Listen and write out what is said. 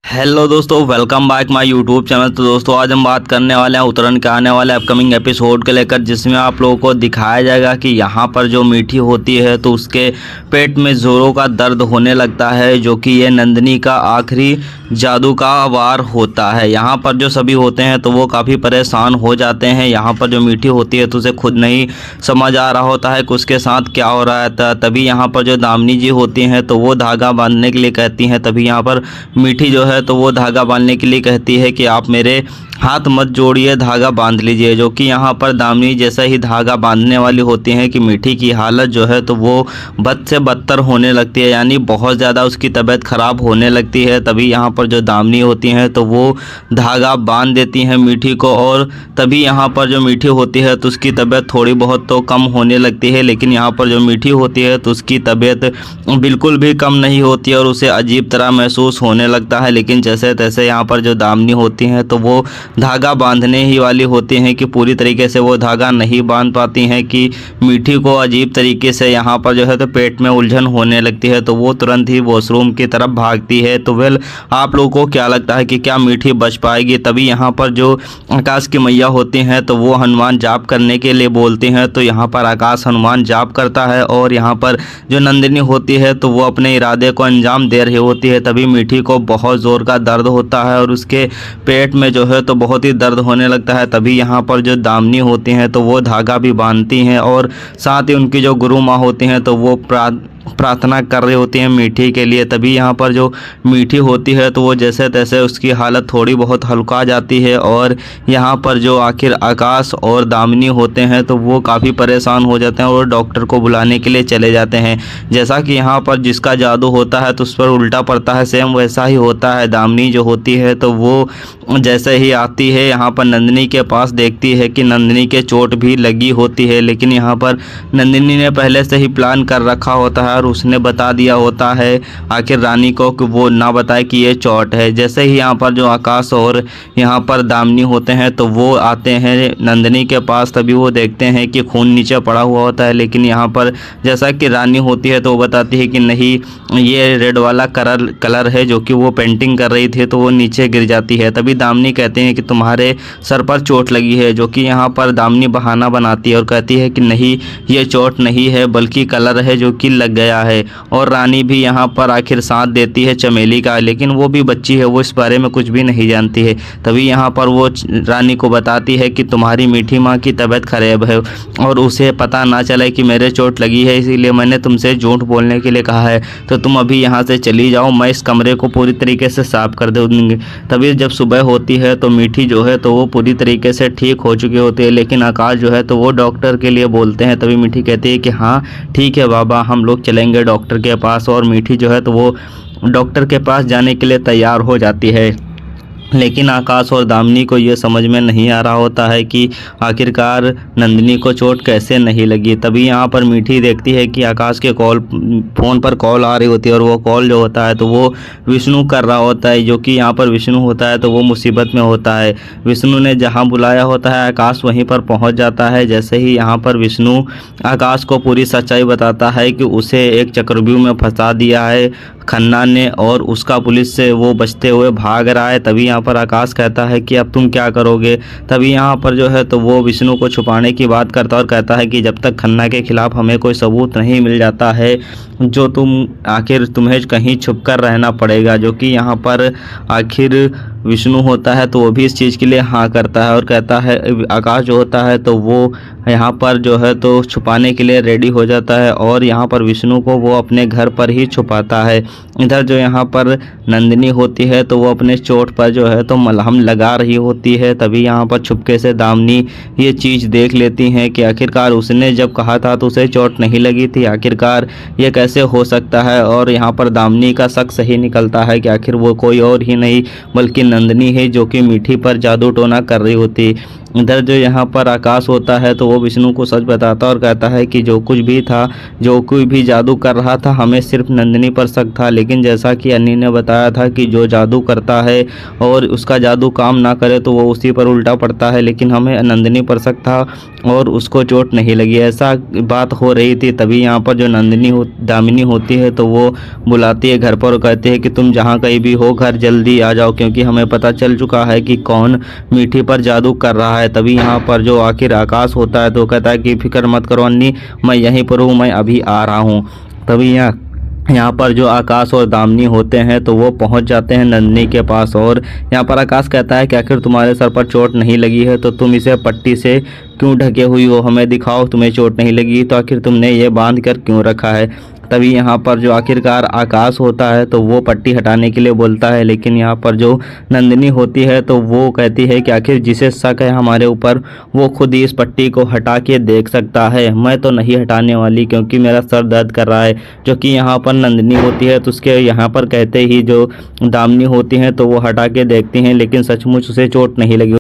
Hello दोस्तों, welcome back my YouTube channel. तो दोस्तों आज हम बात करने वाले हैं उत्तरायण के आने वाले अपकमिंग एपिसोड के लेकर, जिसमें आप लोगों को दिखाया जाएगा कि यहाँ पर जो मीठी होती है तो उसके पेट में जोरों का दर्द होने लगता है, जो कि ये नंदिनी का आखिरी जादू का वार होता है। यहाँ पर जो सभी होते हैं तो वो काफ़ी परेशान हो जाते हैं। यहाँ पर जो मीठी होती है तो उसे खुद नहीं समझ आ रहा होता है कि उसके साथ क्या हो रहा है। तभी यहाँ पर जो दामिनी जी होती हैं तो वो धागा बांधने के लिए कहती हैं। तभी यहाँ पर मीठी जो है तो वो धागा बांधने के लिए कहती है कि आप मेरे हाथ मत जोड़िए, धागा बांध लीजिए। जो कि यहाँ पर दामिनी जैसा ही धागा बांधने वाली होती है कि मीठी की हालत जो है तो वो बद से बदतर होने लगती है, यानी बहुत ज़्यादा उसकी तबीयत ख़राब होने लगती है। तभी यहाँ पर जो दामिनी होती हैं तो वो धागा बांध देती हैं मीठी को, और तभी यहाँ पर जो मीठी होती है तो उसकी तबीयत थोड़ी बहुत तो कम होने लगती है। लेकिन यहाँ पर जो मीठी होती है तो उसकी तबीयत बिल्कुल भी कम नहीं होती है और उसे अजीब तरह महसूस होने लगता है। लेकिन जैसे तैसे यहाँ पर जो दामिनी होती हैं तो वो धागा बांधने ही वाली होती हैं कि पूरी तरीके से वो धागा नहीं बांध पाती हैं कि मीठी को अजीब तरीके से यहाँ पर जो है तो पेट में उलझन होने लगती है। तो वो तुरंत ही वॉशरूम की तरफ भागती है। तो वेल, आप लोगों को क्या लगता है कि क्या मीठी बच पाएगी? तभी यहाँ पर जो आकाश की मैया होती हैं तो वो हनुमान जाप करने के लिए बोलती हैं। तो यहाँ पर आकाश हनुमान जाप करता है और यहाँ पर जो नंदिनी होती है तो वो अपने इरादे को अंजाम दे रही होती है। तभी मीठी को बहुत ज़ोर का दर्द होता है और उसके पेट में जो है तो बहुत ही दर्द होने लगता है। तभी यहाँ पर जो दामिनी होती हैं तो वो धागा भी बांधती हैं और साथ ही उनकी जो गुरु माँ होती हैं तो वो प्रार्थना कर रही होती हैं मीठी के लिए। तभी यहाँ पर जो मीठी होती है तो वो जैसे तैसे उसकी हालत थोड़ी बहुत हल्का जाती है और यहाँ पर जो आखिर आकाश और दामिनी होते हैं तो वो काफ़ी परेशान हो जाते हैं और डॉक्टर को बुलाने के लिए चले जाते हैं। जैसा कि यहाँ पर जिसका जादू होता है तो उस पर उल्टा पड़ता है, सेम वैसा ही होता है। दामिनी जो होती है तो वो जैसे ही आती है यहाँ पर नंदिनी के पास, देखती है कि नंदिनी के चोट भी लगी होती है। लेकिन यहाँ पर नंदिनी ने पहले से ही प्लान कर रखा होता है और उसने बता दिया होता है आखिर रानी को कि वो ना बताए कि ये चोट है। जैसे ही यहाँ पर जो आकाश और यहाँ पर दामिनी होते हैं तो वो आते हैं नंदिनी के पास। तभी वो देखते हैं कि खून नीचे पड़ा हुआ होता है। लेकिन यहाँ पर जैसा कि रानी होती है तो वो बताती है कि नहीं, ये रेड वाला कलर है जो कि वो पेंटिंग कर रही थी, तो वो नीचे गिर जाती है। तभी दामिनी कहते हैं कि तुम्हारे सर पर चोट लगी है। जो कि यहाँ पर दामिनी बहाना बनाती है और कहती है कि नहीं, ये चोट नहीं है बल्कि कलर है जो कि लग गया है। और रानी भी यहाँ पर आखिर साथ देती है चमेली का, लेकिन वो भी बच्ची है, वो इस बारे में कुछ भी नहीं जानती है। तभी यहाँ पर वो रानी को बताती है कि तुम्हारी मीठी माँ की तबीयत खराब है और उसे पता ना चले कि मेरे चोट लगी है, इसीलिए मैंने तुमसे झूठ बोलने के लिए कहा है। तो तुम अभी यहाँ से चली जाओ, मैं इस कमरे को पूरी तरीके से साफ कर दूँगी। तभी जब सुबह होती है तो मीठी जो है तो वो पूरी तरीके से ठीक हो चुकी होती है। लेकिन आकाश जो है तो वो डॉक्टर के लिए बोलते हैं। तभी मीठी कहती है कि हाँ ठीक है बाबा, हम लोग चलेंगे डॉक्टर के पास। और मीठी जो है तो वो डॉक्टर के पास जाने के लिए तैयार हो जाती है। लेकिन आकाश और दामिनी को ये समझ में नहीं आ रहा होता है कि आखिरकार नंदिनी को चोट कैसे नहीं लगी। तभी यहाँ पर मीठी देखती है कि आकाश के फ़ोन पर कॉल आ रही होती है और वो कॉल जो होता है तो वो विष्णु कर रहा होता है। जो कि यहाँ पर विष्णु होता है तो वो मुसीबत में होता है। विष्णु ने जहाँ बुलाया होता है आकाश वहीं पर पहुँच जाता है। जैसे ही यहाँ पर विष्णु आकाश को पूरी सच्चाई बताता है कि उसे एक चक्रव्यूह में फंसा दिया है खन्ना ने और उसका पुलिस से वो बचते हुए भाग रहा है। तभी यहाँ पर आकाश कहता है कि अब तुम क्या करोगे। तभी यहाँ पर जो है तो वो विष्णु को छुपाने की बात करता है और कहता है कि जब तक खन्ना के खिलाफ हमें कोई सबूत नहीं मिल जाता है जो आखिर तुम्हें कहीं छुप कर रहना पड़ेगा। जो कि यहाँ पर आखिर विष्णु होता है तो वो भी इस चीज़ के लिए हाँ करता है और कहता है, आकाश जो होता है तो वो यहाँ पर जो है तो छुपाने के लिए रेडी हो जाता है और यहाँ पर विष्णु को वो अपने घर पर ही छुपाता है। इधर जो यहाँ पर नंदिनी होती है तो वो अपने चोट पर जो है तो मलहम लगा रही होती है। तभी यहाँ पर छुपके से दामिनी ये चीज़ देख लेती हैं कि आखिरकार उसने जब कहा था तो उसे चोट नहीं लगी थी, आखिरकार ये कैसे हो सकता है। और यहाँ पर दामिनी का शक सही निकलता है कि आखिर वो कोई और ही नहीं बल्कि नंदिनी है जो कि मीठी पर जादू टोना कर रही होती। इधर जो यहाँ पर आकाश होता है तो वो विष्णु को सच बताता और कहता है कि जो कुछ भी था, जो कोई भी जादू कर रहा था, हमें सिर्फ नंदिनी पर शक था, लेकिन जैसा कि अन्नी ने बताया था कि जो जादू करता है और उसका जादू काम ना करे तो वो उसी पर उल्टा पड़ता है, लेकिन हमें नंदिनी पर शक था और उसको चोट नहीं लगी। ऐसा बात हो रही थी, तभी यहाँ पर जो दामिनी होती है तो वो बुलाती है घर पर और कहती है कि तुम जहाँ कहीं भी हो घर जल्दी आ जाओ, क्योंकि हमें पता चल चुका है कि कौन मीठी पर जादू कर रहा है। तभी यहाँ पर जो आखिर आकाश होता है तो कहता है कि फिक्र मत करो अन्नी, मैं यहीं पर हूँ, मैं अभी आ रहा हूँ। तभी यहाँ पर जो आकाश और दामिनी होते हैं तो वो पहुंच जाते हैं नंदिनी के पास, और यहाँ पर आकाश कहता है कि आखिर तुम्हारे सर पर चोट नहीं लगी है तो तुम इसे पट्टी से क्यों ढके हुई हो, हमें दिखाओ, तुम्हें चोट नहीं लगी तो आखिर तुमने ये बांध कर क्यों रखा है। तभी यहाँ पर जो आखिरकार आकाश होता है तो वो पट्टी हटाने के लिए बोलता है, लेकिन यहाँ पर जो नंदिनी होती है तो वो कहती है कि आखिर जिसे शक है हमारे ऊपर वो खुद ही इस पट्टी को हटा के देख सकता है, मैं तो नहीं हटाने वाली क्योंकि मेरा सर दर्द कर रहा है। जो कि यहाँ पर नंदिनी होती है तो उसके यहाँ पर कहते ही जो दामिनी होती हैं तो वो हटा के देखती हैं, लेकिन सचमुच उसे चोट नहीं लगी।